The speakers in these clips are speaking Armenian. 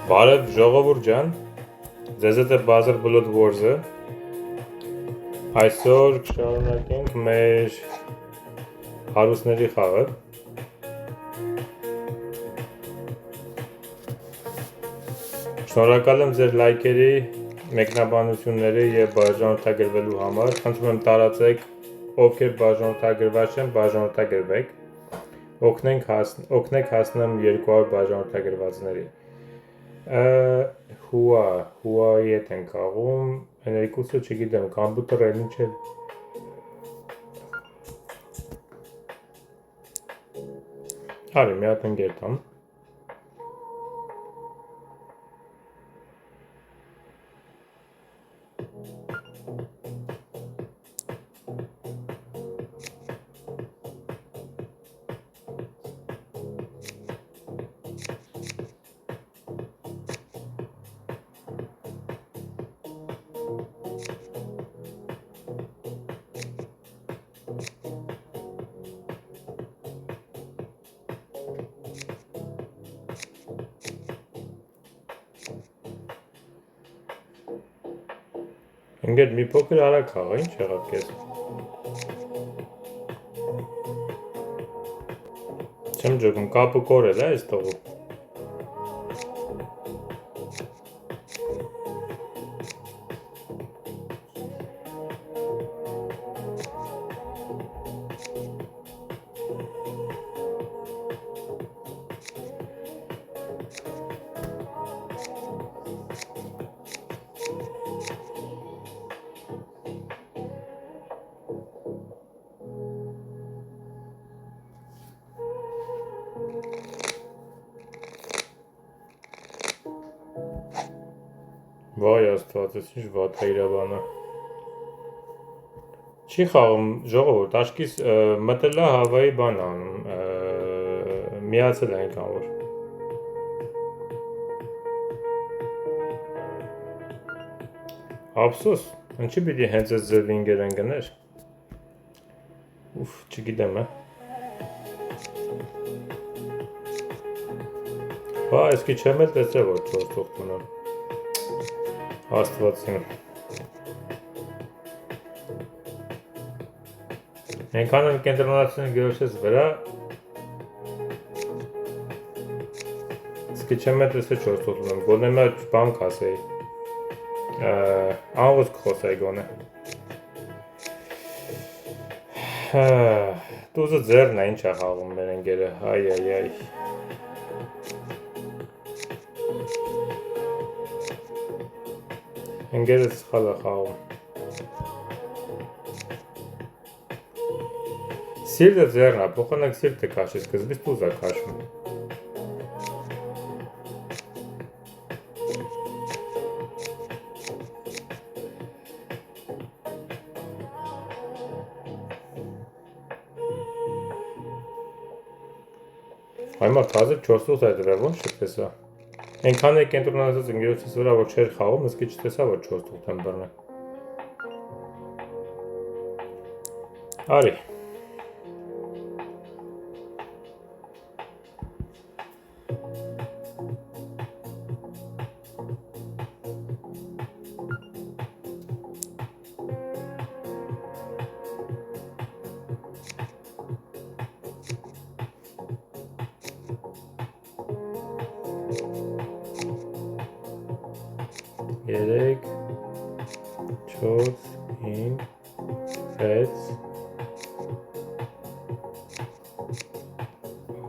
Բարև ժողովուրդ ջան, ձեզ հետ է Buzzer Blood Wars-ը։ Այսօր կշարունակենք մեր հարուստների խաղը։ Շնորհակալ եմ ձեր լայքերի, մեկնաբանությունների եւ բաժանորդագրվելու համար։ Խնդրում եմ տարածեք, ովքեր բաժանորդագրված չեն, բաժանորդագրվեք։ Օգնեք հասնեմ 200 բաժանորդագրվածների։ Հուայի հետ ենք աղում, են երկուսը չգիտեմ, կամպյուտերն ինչ է։ Արի, մի հատ ընկեր տամ։ Ընկեր մի փոքր արագ խաղա, ինչ եղավ քեզ։ Չեմ ջոկում, կապը կորել է այս տողը։ Վայ աստված, ես ինչ վատ է իրավանը։ Չի խաղում ժողովուրդ, աշկիս մտել է Հավայի բան անում, միացել է այնքան որ։ Ափսոս, ինչի պիտի հենց այս ձև ինգեր են գներ։ Ուֆ, չգիտեմ է։ Բա, այսքի չեմ էլ տեսել, որ 4 թողտ ունեմ։ Աստվածին։ Ենքան են կենտրոնացին գերոշես վրա, իսկի չեմ էլ տեսել 4 թողտ ունեմ, գոնեմ է բան կասեի, անղոսք խոսայի գոնե։ Տուզը ձերն է, ինչ է խաղում մեր ընկերը, այ։ Ընկերը սխալ է խաղում։ Սիրտը ձերն է, փոխանակ սիրտը կաշի, սկզբից տուզ է կաշում։ Այմար թազը 4 թողտ է դրել, ոչ չտեսա։ Ենքան է կենտրոնացած ընկերոցից վրա, որ չեր խաղում, իսկի չտեսա, որ 4 թողտ եմ բռնել։ Արի։ Երեք, 4, 5, 6,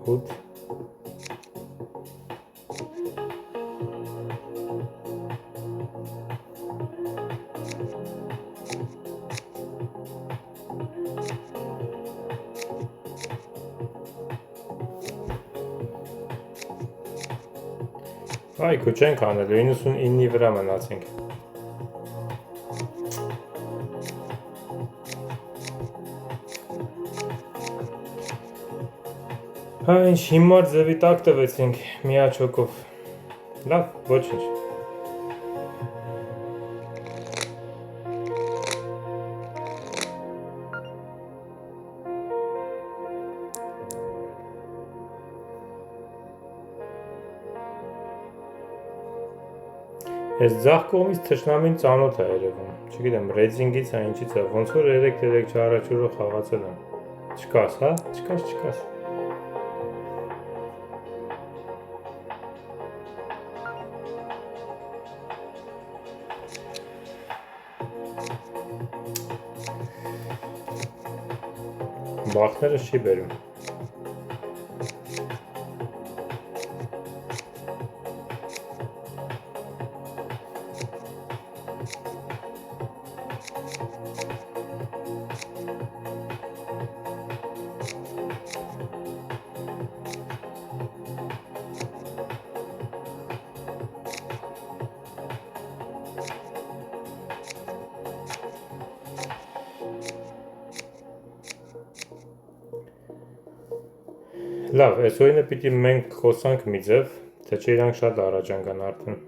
8, Այ քո չենք անել, 99-ի վրա մնացինք։ Ինչ հիմար ձևի տակ տվեցինք միաչոկով։ Լավ, ոչինչ։ Ես ձախ կողմից թշնամին ծանոթ է երևում, չգիտեմ, ռեյտինգից է, ինչից է, ոնց որ 3-3 չառաջուրը խաղացել եմ, չկաս, հա, չկաս, բախները չի բերում։ Լավ, այս օրինը պիտի մենք խոսանք մի ձև, թե չէ իրանք շատ առաջ են գան արդեն։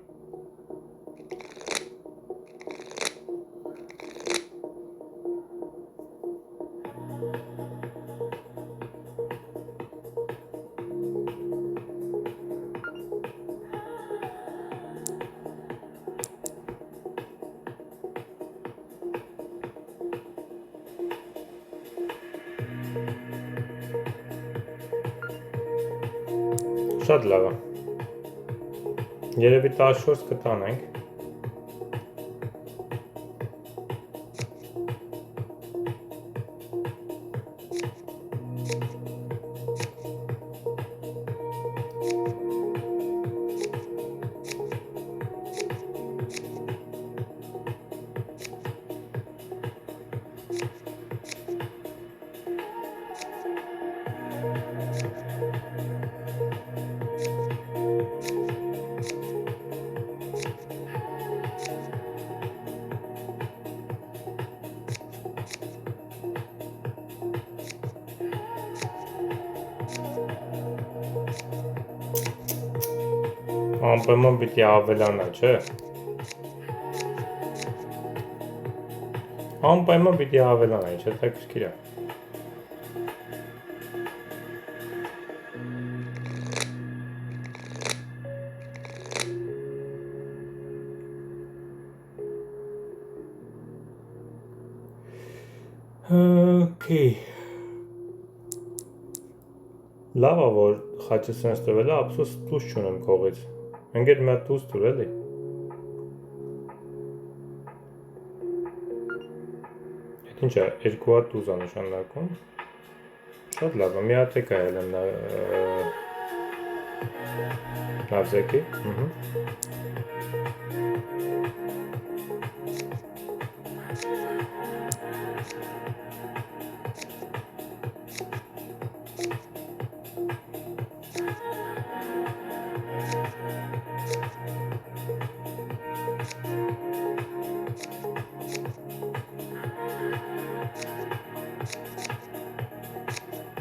Շատ լավ է։ Երևի 14 կտանենք։ Անպայման պիտի ավելանա, չէ։ Անպայման պիտի ավելանա, ինչ հետաքրքիր է։ Okay. Լավ է, որ խաչը սենց տվել է, ափսոս դուս չունեմ կողից։ Ընկեր մի հատ դուս տուր էլի։ Այդ ինչ է, 2 հատ դուզ է նշանակում։ Շատ լավ է, մի հատ է կայել եմ նավզեկի։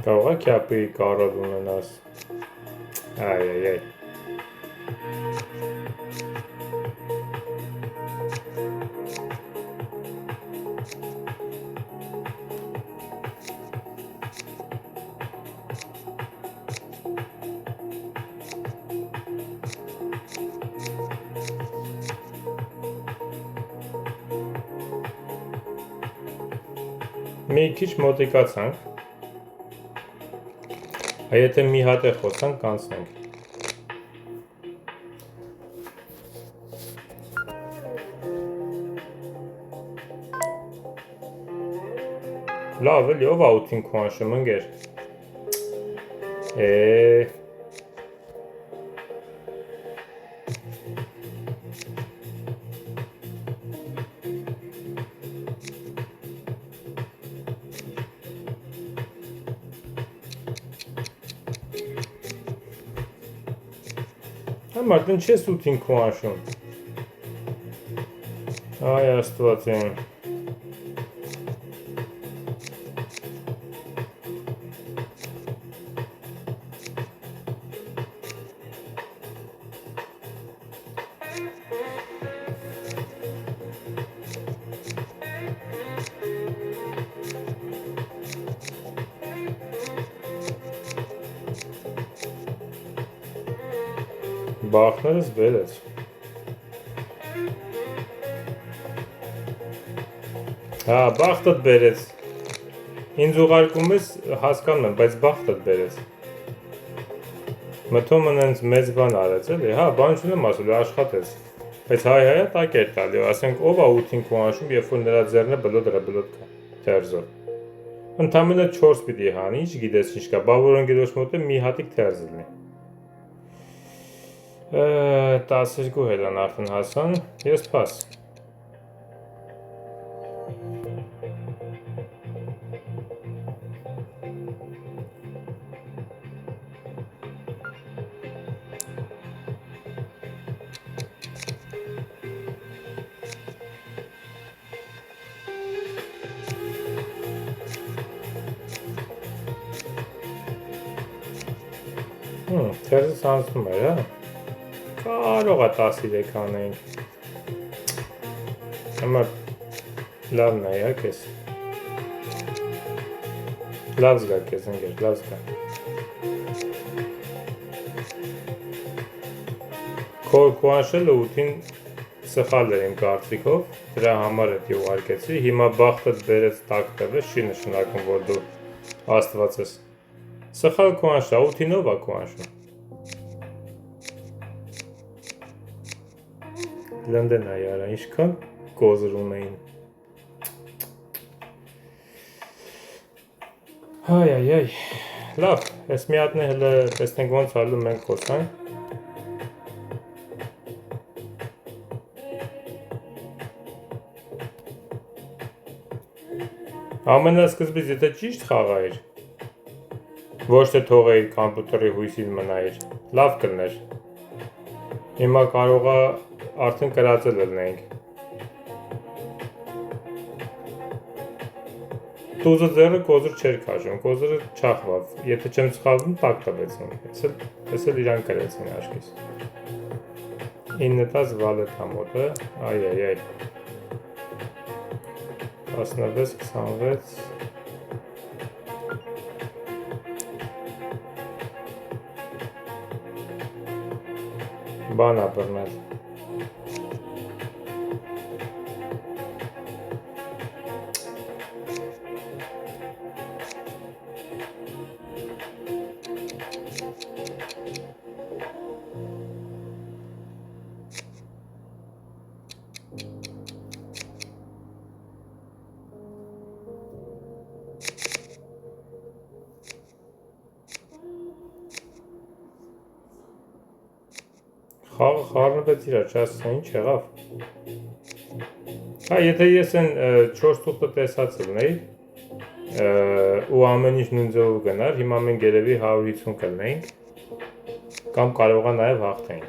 Կարող է քյապի կարոտ ունենաս։ Այ։ Մի քիչ մոտիկացանք։ Եթե մի հատ է խոսանք, կանցնենք։ Լավ էլի, ով աուտին քո անշում ընկեր։ Մարդն չես ուտին քո անշում։ Այ աստված են։ Բախներս վերեց։ Հա, բախտդ բերեց։ Ինձ ուղարկում ես հասկանում եմ, բայց բախտդ բերեց։ Մթում ընենց մեծ բան արեց էլի, հա, բան չունեմ ասելու, աշխատեց։ Բայց հայ-հայա տակ էր տալի, ասենք ով ա 8-ին քուանշում, երբ որ նրա ձեռնը բլոդ կա, թերզով։ Ընդամենը 4 պիտի հանի, ինչ գիտես ինչ կա, բավորոն գիրոջ մոտ է մի հատիկ թերզ լինի։ 12 հելան արդեն հասան, ես պաս։ Թերզս անցնում էր, հա։ Կարող է 13 անենք։ Հիմա լավն է, հա, կես։ Լավ զգա կես, ընգեր, լավ զգա։ Քո անշելը 8-ին սխալ էր իմ կարծիքով, դրա համար էդ ուղարկեցի, հիմա բախտդ բերեց տակ տվեց, չի նշանակում, որ դու աստված ես։ Սխալ քո անշա, 8-ին ով ա քո անշում։ Լնդեն է յարա, ինչքան կոզր ունեին։ Հայ, լավ, ես մի հատնե հլը տեսնենք ոնց հալու մենք խոսանք։ Ամենասկզբից եթե ճիշտ խաղայր, ոչ թե թողեիր կամպյուտերի հույսին մնայիր, լավ կլներ։ Հիմա կարողա արդեն կրածել ելնենք։ Տուզը ձերը կոզր չեր կաշում, կոզրը չախվավ, եթե չեմ սխալվում տակ տվեցին, ես էլ իրան կրեցին աշկիս։ 9-10 վալետ համոտը, այ, 16, 26, բան ապրնել։ Խաղը խառնվեց իրար, չասա ինչ եղավ։ Հա, եթե ես են 4 թուղթը տեսած ելնեի ու ամեն ինչ նույն ձևով գնար, հիմա մենք երևի 150 կլնեինք կամ կարողա նաև հաղթենք։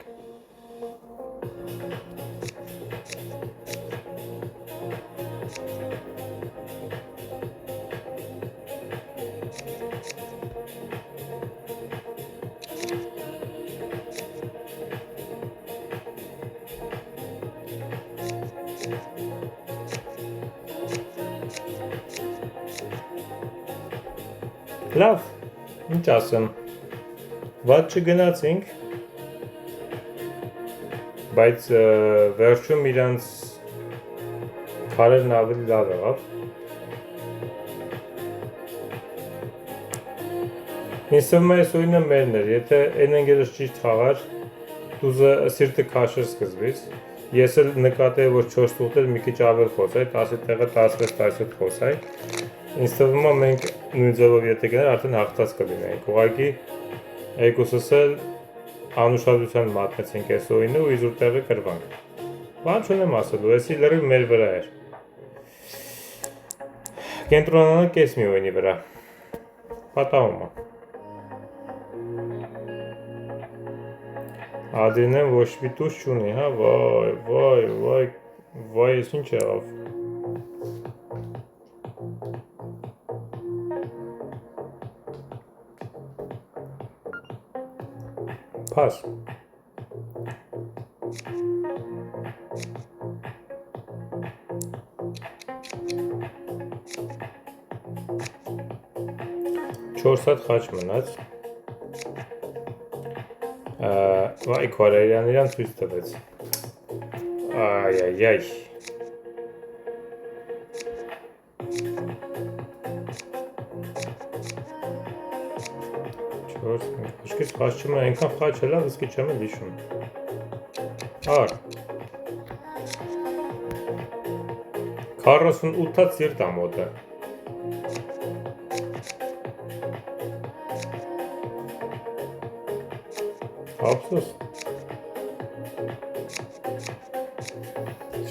Լավ, ինչ ասեմ, վատ չգնացինք, բայց վերջում իրանց քարերն ավելի լավ եղավ։ Ինձ թվում է այս օրինը մերն էր, եթե այն ընկերս ճիշտ խաղար, դուզը սիրտը քաշեր սկզբից, ես էլ նկատեի, որ 4 թուղթեր մի քիչ ավել խոսայ, 10 տեղը 16-17 խոսայ, ինձ թվում է մենք նույն ձևով եթե գներ արդեն հաղթած կլինենք, ուղղակի երկուսս էլ անուշադրության մատնեցինք այս օրինը ու իզուր տեղը կրվանք։ Բան չունեմ ասելու, էսի լրիվ մեր վրա էր։ Կենտրոնանանք կես մի օրինի վրա։ Պատահում է։ Ադրինեն ոչ մի տուս չունի, հա, վայ, ես ինչ եղավ։ Պաս։ Չորս հատ խաչ մնաց։ Վայ, Քորեյան իրան ցույց տվեց։ Այ։ Աշկից խաչում է, այնքան խաչ հելա, իսկի չեմ էլ հիշում։ Ար։ 48-ած սիրտ ամոթը։ Ափսոս։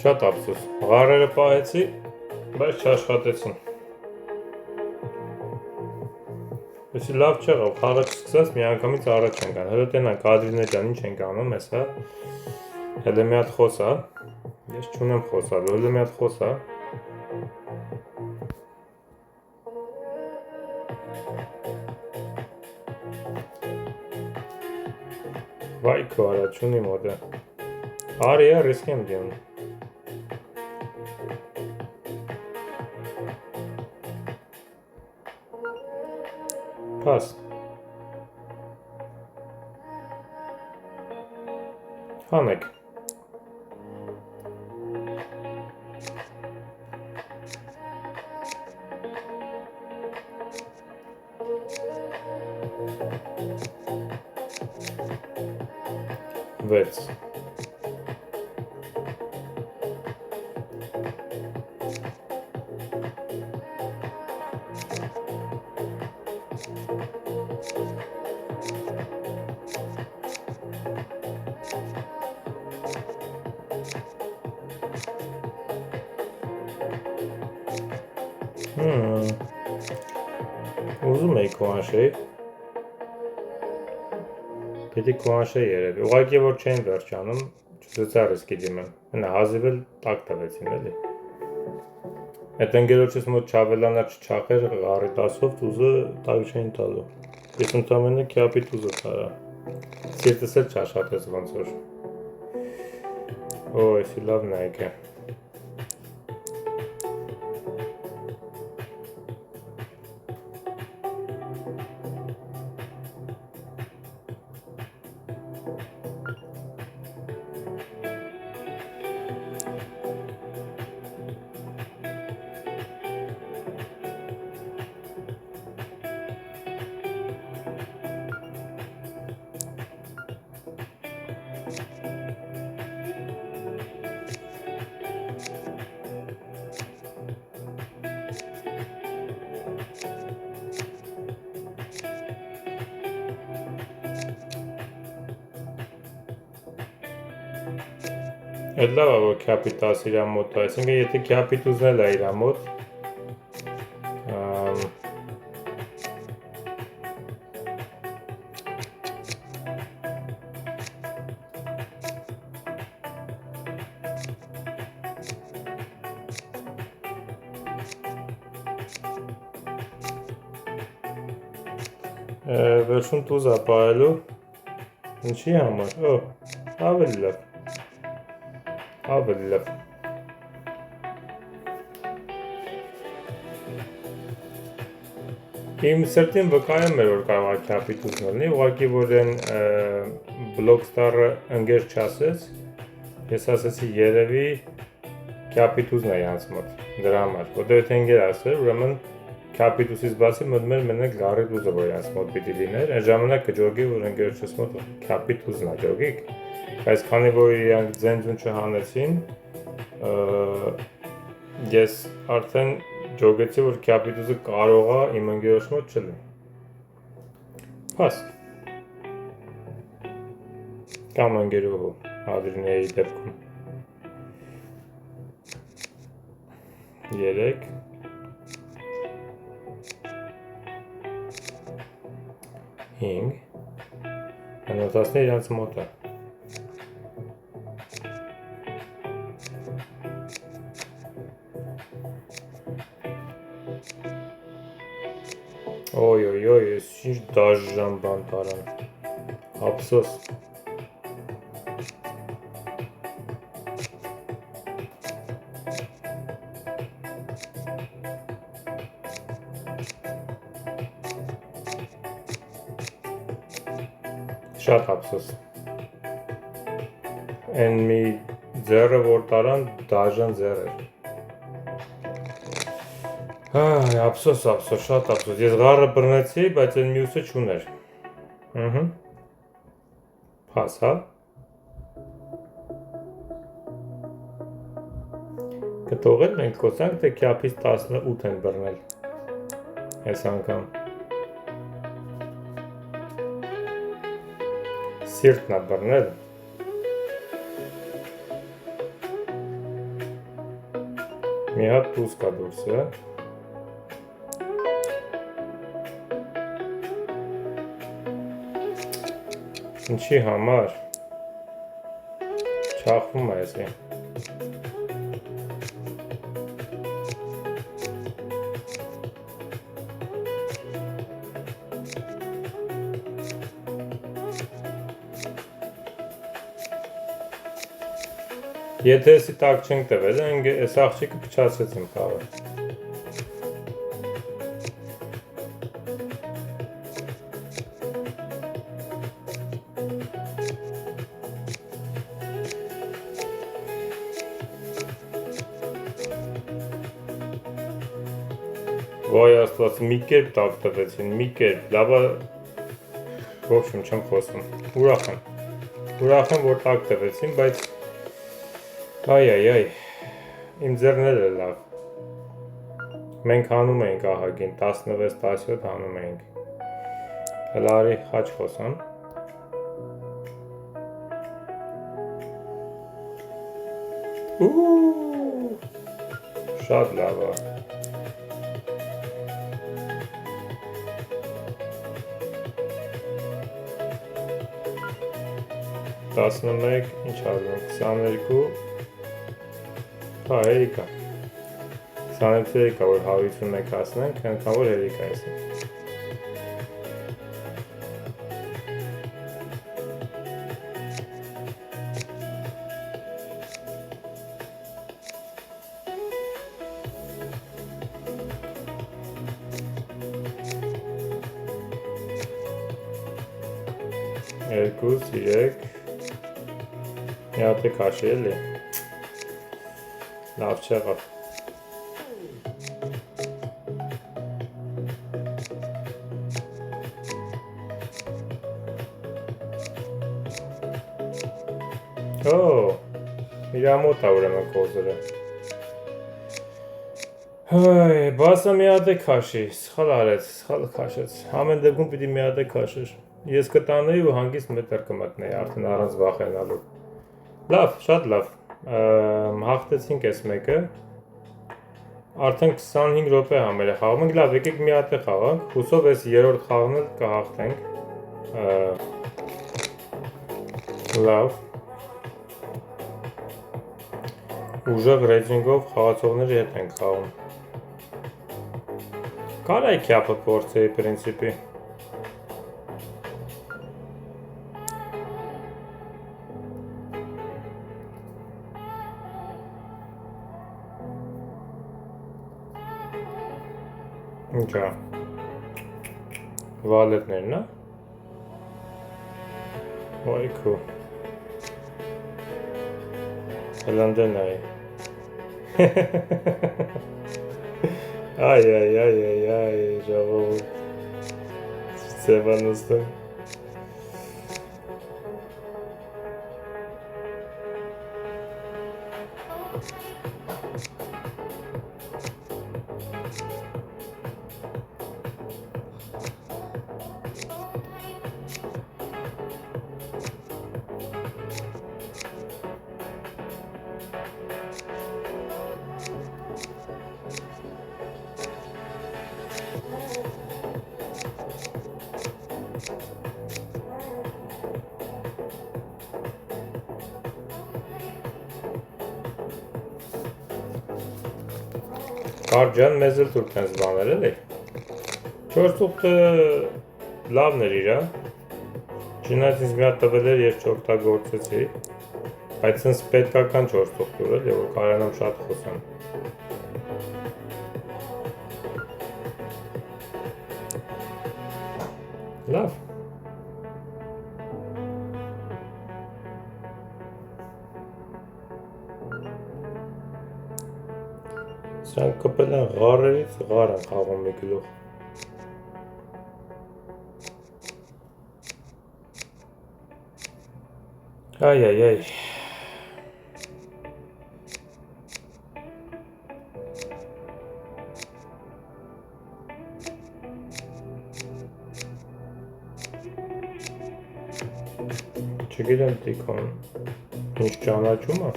Շատ ափսոս։ Ղարերը պահեցի, բայց չաշխատեցին։ Այսի լավ չեղավ, խաղը չսկսած մի անգամից առաջ են կան, հելը տենանք Ադրինե ջան, ինչ ենք անում եսա, հելը մի հատ խոսա, ես չունեմ խոսալու, հելը մի հատ խոսա, վայ քո արա, չունի մոտ է, արի է, ռիսկ եմ դիում, Pass. Հանեք։ Վեց։ Ուզում էի կոանշեի, պետի կոանշեի երևի, ուղղակի որ չեն վերջանում, չծծա ռիսկի դիմեմ, հնա հազիվել տակ տվեցին էլի, այդ ընգերոչս մոտ չավելանա չչախեր ղարի տասով տուզը տակ չէին տալու, ես ընդամենը կյապի տուզը տարա, սիրտս էլ չաշխատեց ոնց որ, օ, էսի լավ նայք է, Այդ լավ է, որ կյապի 10 իրա մոտ է, այսինքն եթե կյապի տուզն էլ է իրա մոտ, վերջում տուզ է պահելու, ինչի համար, ավելի լավ, ավելի լավ, իմ սրտին վկայում էր, որ կարող է կյապի տուզն լինի, ուղղակի որ են Blockstar-ը ընգեր չասեց, ես ասեցի երևի կյապի տուզն է յանց մոտ, դրա համար, որտեղ եթե ընգեր ասեր, ուրեմն կյապի տուզից բացի մտնում էր մենակ լարի տուզը, որ յանց մոտ պիտի լիներ, այն ժամանակ կջոգի, որ ընգերոջս մոտ կյապի տուզն է ջոգիկ, բայց քանի որ իրանք ձենձուն չհանեցին, ես արդեն ջոգեցի, որ կյապի տուզը կարող է իմ ընգերոջ մոտ չլինի, պաս, կամ ընգերուհու, Ադրինեի դեպքում, 3, 5, անոտասնի իրանց մոտ է, օյ, ես ինչ դաժան բան տարան, ափսոս, շատ ափսոս, են մի ձերը որ տարան դաժան ձեր էր, ափսոս, շատ ափսոս, ես ղարը բռնեցի, բայց են մյուսը չուներ, Փաս, հա։ Կտողել մենք կոսանք, թե կյապից 18 են բռնել այս անգամ։ Սիրտն է բռնել։ Մի հատ դուս կա դուրսը։ Ինչի համար։ Չախվում է էսի։ Եթե էսի տակ չենք տվել, այս աղջիկը փչացրեց իմ խաղը։ Վայ աստված, մի կերպ տակ տվեցին, մի կերպ, լավա, ոբշմ չեմ խոսում, ուրախ եմ, որ տակ տվեցին, բայց այ, իմ ձեռնել է լավ, մենք հանում էինք ահագին, 16-17 հանում էինք, հլարի խաչ խոսան, շատ լավ է, 11, ինչ արվում, 22, հա, հերիկա, 22 հերիկա, որ 151 հասնենք, ենքան որ հերիկա եսի։ Երկուս, 3, մի հատ է քաշի էլի, լավ չեղավ։ Իրամոտ է ուրեմն կոզրը։ Բասը մի հատ է քաշի, սխալ արեց, սխալ քաշեց, ամեն դեպքում պիտի մի հատ է քաշեր։ Ես կտանեի ու հանգիստ մետր կմտնեի, արդեն առանց վախենալու։ Լավ, շատ լավ, հաղթեցինք այս մեկը, արդեն 25 րոպե համեր է խաղում ենք, լավ, եկեք մի հատ է խաղանք, հուսով այս երրորդ խաղն էլ կհաղթենք, լավ, ուժեղ ռեյջինգով խաղացողների հետ ենք խաղում, կարա է քյապը փորձեի պրինցիպի, Ինչա, վալետներն է, ոյքու, հլանդեն այ, այ, ժաղով, ծևանուստը, Կարջան մեզ էլ թուրք են զբանել էլի, 4 ուղտը լավն էր իրա, չնայած ինձ մի հատ տվել էր ես չօգտագործեցի, բայց ինձ պետքական 4 ուղտ ուր էլի, որ կարյանամ շատ խոսեմ։ Լավ։ Սրանք կպել են ղարերից ղար են խաղում մի գլուխ։ Այ չգիտեմ Տիկոն ինչ ճանաչում է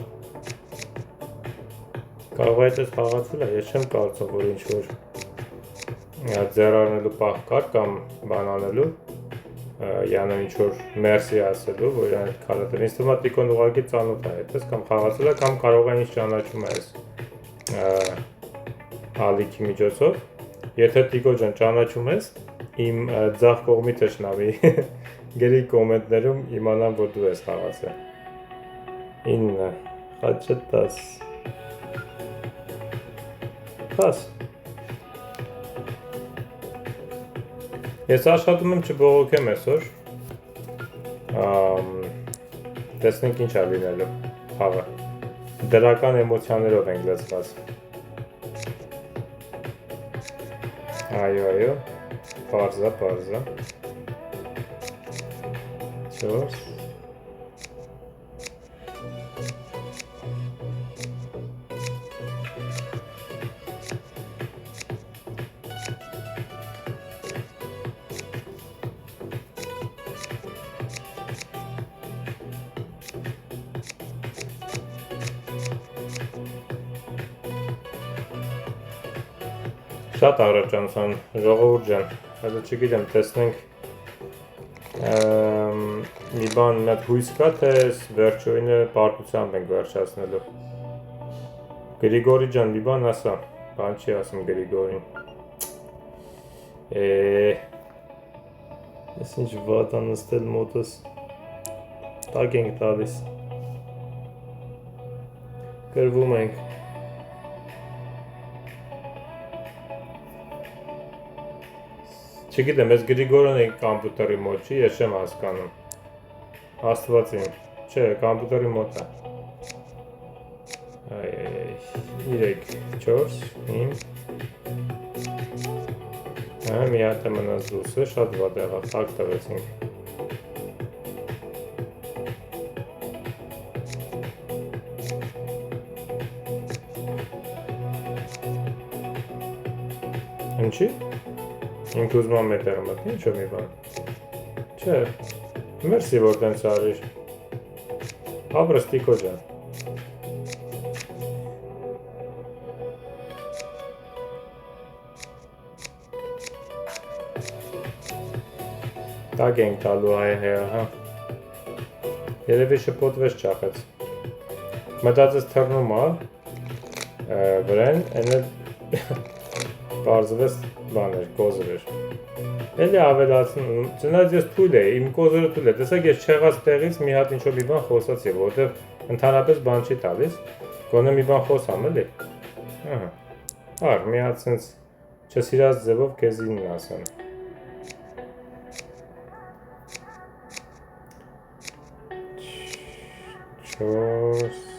կարող է այդպես խաղացել է ես չեմ կարծում որ ինչ-որ ձեռարնելու պահ կար կամ բան անելու յանը ինչ-որ մերսի ասելու որ այն քարատել ինձ թվում է Տիկոն ուղղակի ծանոթ է այդպես կամ խաղացել է կամ կարող է ինչ ճանաչում է այս ալիքի միջոցով եթե Տիկո ջան ճանաչում ես իմ ձախ կողմի թշնամի գրի կոմենտներում իմանամ որ դու ես խաղացել 9 խաչը 10 10 Ես աշխատում եմ չբողոքեմ այսօր տեսնենք ինչ է լինելու խաղը դրական էմոցիաներով ենք լցված այո պարզա 4 Շատ առաջանցան ժողովուրդ ջան, հələ չգիտեմ, տեսնենք մի բան մի հատ հույս կա, թե վերջույնը պարտությամբ ենք վերջացնելու։ Գրիգորի ջան, մի բան ասա, բան չի ասում Գրիգորին։ Ես ինչ վատ անստել մոտս, տակ ենք տալիս, գրվում ենք։ Չգիտեմ, ես Գրիգորն ենք կամպյուտերի մոտ չի, ես չեմ հասկանում։ Աստված իմ, չէ, կամպյուտերի մոտ է։ Այ, 3, 4, 5 մի հատ է մնաց դուսը, շատ վատ եղավ, տակ տվեցինք։ Ինչի՞։ Ինք ուզում եմ մետերը մտնի, ինչ-որ մի բան։ Չէ, մերսի որ տենց արիր։ Ապրս Տիկո ջան։ Տակ ենք տալու հայ, հա։ Երևի շպոտվեց ճախեց։ Մտածեց թռնում է, վրեն, են էլ պարզվեց բան էր, կոզր էր։ Էլի ավելացնում, ծնած ես թույլ է, իմ կոզերը թույլ է, տեսակ ես չեղած տեղից մի հատ ինչ-որ մի բան խոսացի, որովհետև ընդհանրապես բան չի տալիս, գոնե մի բան խոսամ, էլի։ Հար, մի հատ սենց չսիրած ձևով քեզին ասեմ։ Չորս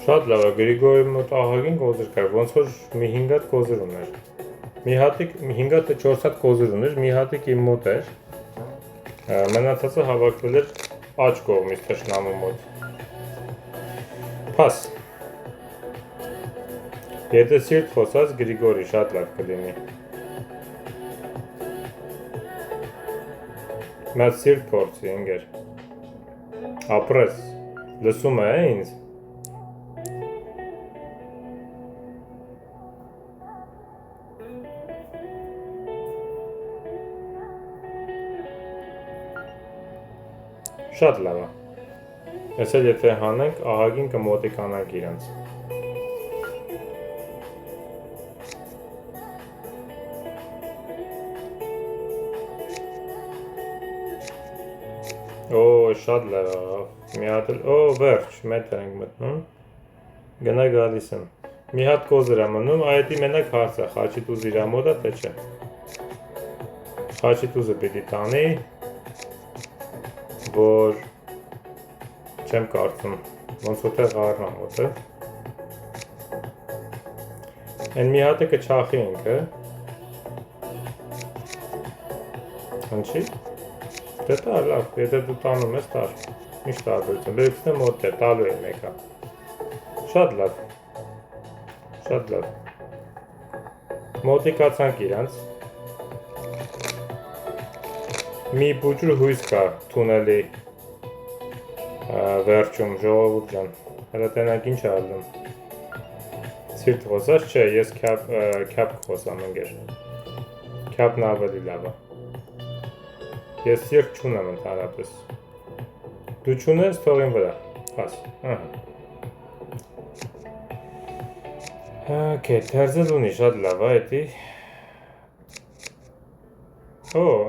Շատ լավ է, Գրիգորի մոտ ահագին կոզր կար, ոնց որ մի 5 հատ կոզր ուներ։ Մի հատիկ 5 հատ 4 հատ կոզր ուներ, մի հատիկ իմ մոտ էր։ Մնացածը հավաքվել էր աջ կողմից թշնամու մոտ։ Փաս։ Եթե սիրտ խոսած Գրիգորի շատ լավ կլինի։ Մեծ սիրտ փորձի ընկեր։ Ապրես։ Լսում է ինձ։ Շատ լավ է։ Ես էլ եթե հանենք, ահագին կմոտիկանանք իրանց։ Օ, շատ լավ։ Մի հատ էլ, վերջ, մետր ենք մտնում։ Գնա գալիս եմ։ Մի հատ կոզր եմ մնում, այդի մենակ հարց է, խաչի տուզ իրա մոտ է, թե չէ։ Խաչի տուզը պիտի տանի, որ չեմ կարծում, ոնց որ թե ғառնա մոտ է։ Են մի հատը կչախի ինքը։ Հնչի։ Դե տար, լավ, եթե դու տանում ես, տար, ինչ տարբերություն, բերքսն է մոտ է, տալու է մեկը, շատ լավ, մոտիկացանք իրանց, մի բուջուր հույս կա թունելի վերջում, ժողովուրդ ջան, հələ տենակ ինչ է ալում, սիրտ խոսած չէ, ես քյապ խոսամ ընգեր, քյապն ավելի լավ է. Ես սիրտ չունեմ ընդհանրապես, դու չունես թողին վրա, պաս, թերձել ունի շատ լավ է էտի,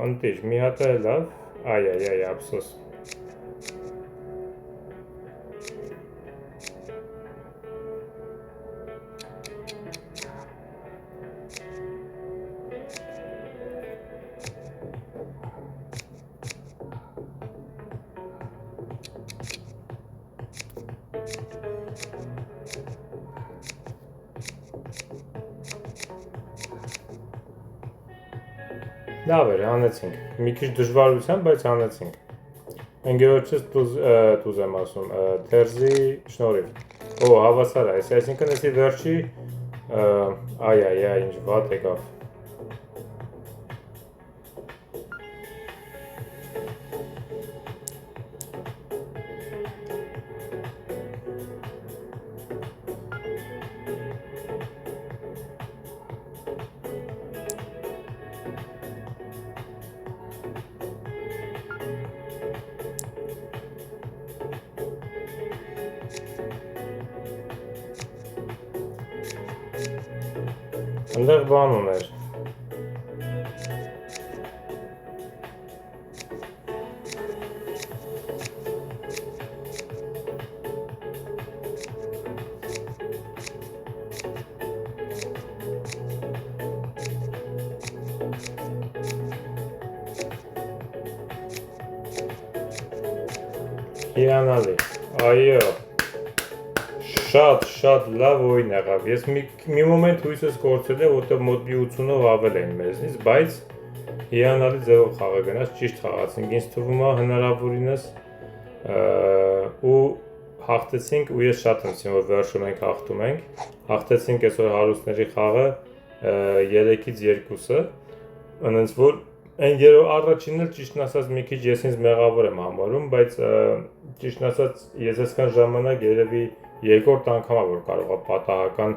ընտիր, մի հատ է լավ, այ, ափսոս, լավ էր, հանեցինք, մի քիչ դժվարությամբ, բայց հանեցինք, ընգերոջս տուզ եմ ասում, թերզի շնորհիվ, հավասար է, այսինքն էսի վերջի, ինչ վատ եկավ, ընդեղ բան ուներ, հիանալի, այո, շատ լավ օյն եղավ, ես մի մոմենտ հույսս կորցել է, որտեղ մոտ մի 80-ով ավել են մեզնից, բայց հիանալի ձևով խաղը գնաց, ճիշտ խաղացինք, ինձ թվում է հնարավորինս ու հաղթեցինք ու ես շատ ըմսին, որ վերջում ենք հաղթում ենք, հաղթեցինք այսօր հարուստների խաղը 3-ից 2-ը, ընենց որ այն առաջինն էլ ճիշտն ասած մի քիչ ես ինձ մեղավոր եմ համարում, բայց ճիշտն ասած ես այսքան ժամանակ երևի երկրորդ անգամ է որ կարող է պատահական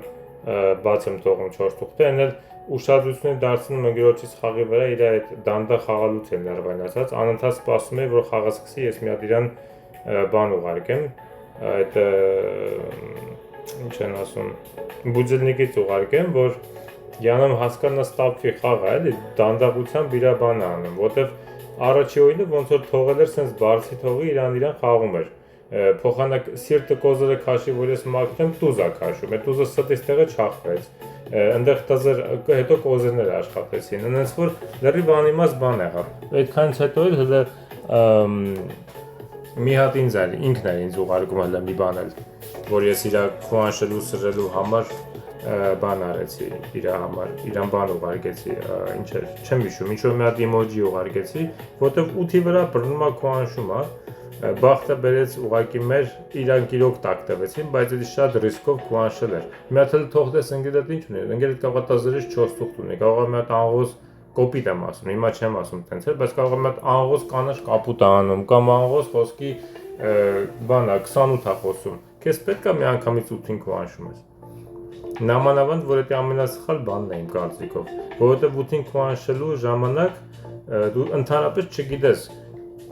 բաց եմ թողում 4 թուղթե, այն էլ ուշադրություն դարձնում ընկերոջից խաղի վրա իր այդ դանդաղ խաղալուց եմ ներվայն ասած, անընդհատ սպասում եմ որ խաղը սկսի, ես մի հատ իրան բան ուղարկեմ, այդ ինչ են ասում, բուջելնիկից ուղարկեմ, որ յանամ հասկանա ստապվի խաղը, էլի դանդաղությամբ իր բանը անում, որտեվ առաջի օրինը ոնց որ թողել էր սենց բարձի թողի իրան խաղում էր, փոխանակ սիրտը կոզերը քաշի, որ ես մաքրեմ, տուզ է քաշում, այդ տուզը ստից տեղը չախվեց, ընդեղ տզր հետո կոզերներ աշխատեցին, ընենց որ լրիվ անիմաց բան եղավ, այդքանից հետո էլ հլը մի հատ ինձ էր, ինքն էր ինձ ուղարկում հլը մի բան էլ, որ ես իրա քուանշելու սրելու համար բան արեցի իր համար, իրան բան ուղարկեցի, ինչ էր, չեմ հիշում, ինչ-որ մի հատ իմոջի ուղարկեցի, որտև 8-ի վրա բռնում է քուանշում է, բախտը բերեց ուղակի մեր իրանք իրոք տակ տվեցին, բայց էլի շատ ռիսկով քուանշել էր։ Մի հատ էլ թողտես ընկերդ ինչ ունի, ընկերդ կարող է 10-ից 4 թուղթ ունի, կարող է մի հատ աղոս կոպիտ եմ ասում, հիմա չեմ ասում տենց էլ, բայց կարող է մի հատ աղոս կանաչ կապուտ է անում, կամ աղոս խոսքի բանա 28 է խոսում, քեզ պետք է մի անգամից 8-ին քուանշում ես։ Նամանավանդ, որ դա ամենասխալ բանն է իմ կարծիքով, որովհետև 8-ին քուանշելու ժամանակ դու ընդհանրապես չգիտես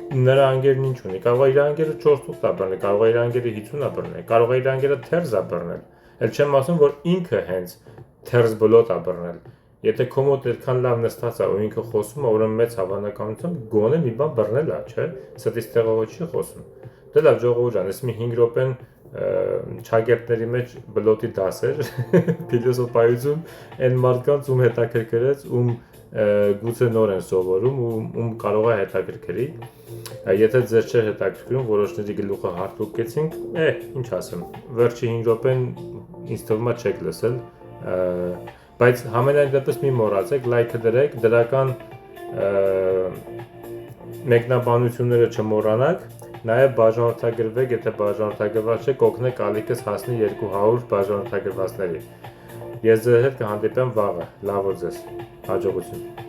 նրա անգերն ինչ ունի, կարող է իր անգերը 4 թուղթ է բռնել, կարող է իր անգերը 50 է բռնել, կարող է իր անգերը թերզ է բռնել, էլ չեմ ասում, որ ինքը հենց թերզ բլոտ է բռնել, Եթե քո մոտ այդքան լավ նստած է ու ինքը խոսում է, ուրեմն մեծ հավանականությամբ գոնե մի բան բռնել է, չէ՞։ Ստից տեղով չի խոսում։ Դե լավ, ժողովուրդ ջան, ես մի 5 րոպեն չագերտների մեջ բլոտի դասեր, փիլիսոփայություն, այն մարդկանց ում հետաքրքրեց, ում գուցե նոր են սովորում ու ում կարող է հետաքրքրի։ Եթե ձեզ չէր հետաքրքրում, որոշների գլուխը հարթուկեցինք, ինչ ասեմ, վերջի 5 րոպեն ինձ թվում է չեք լսել, բայց համենայն դեպս մի մոռացեք, լայքը դրեք, դրական մեկնաբանությունները չմոռանաք, նաև բաժանորդագրվեք, եթե բաժանորդագրված չեք, օգնեք ալիքս հասնի 200 բաժանորդագրվածների։ Ես ձեզ հետ կհանդիպեմ վաղը, լավ օր ձեզ, հաջողություն։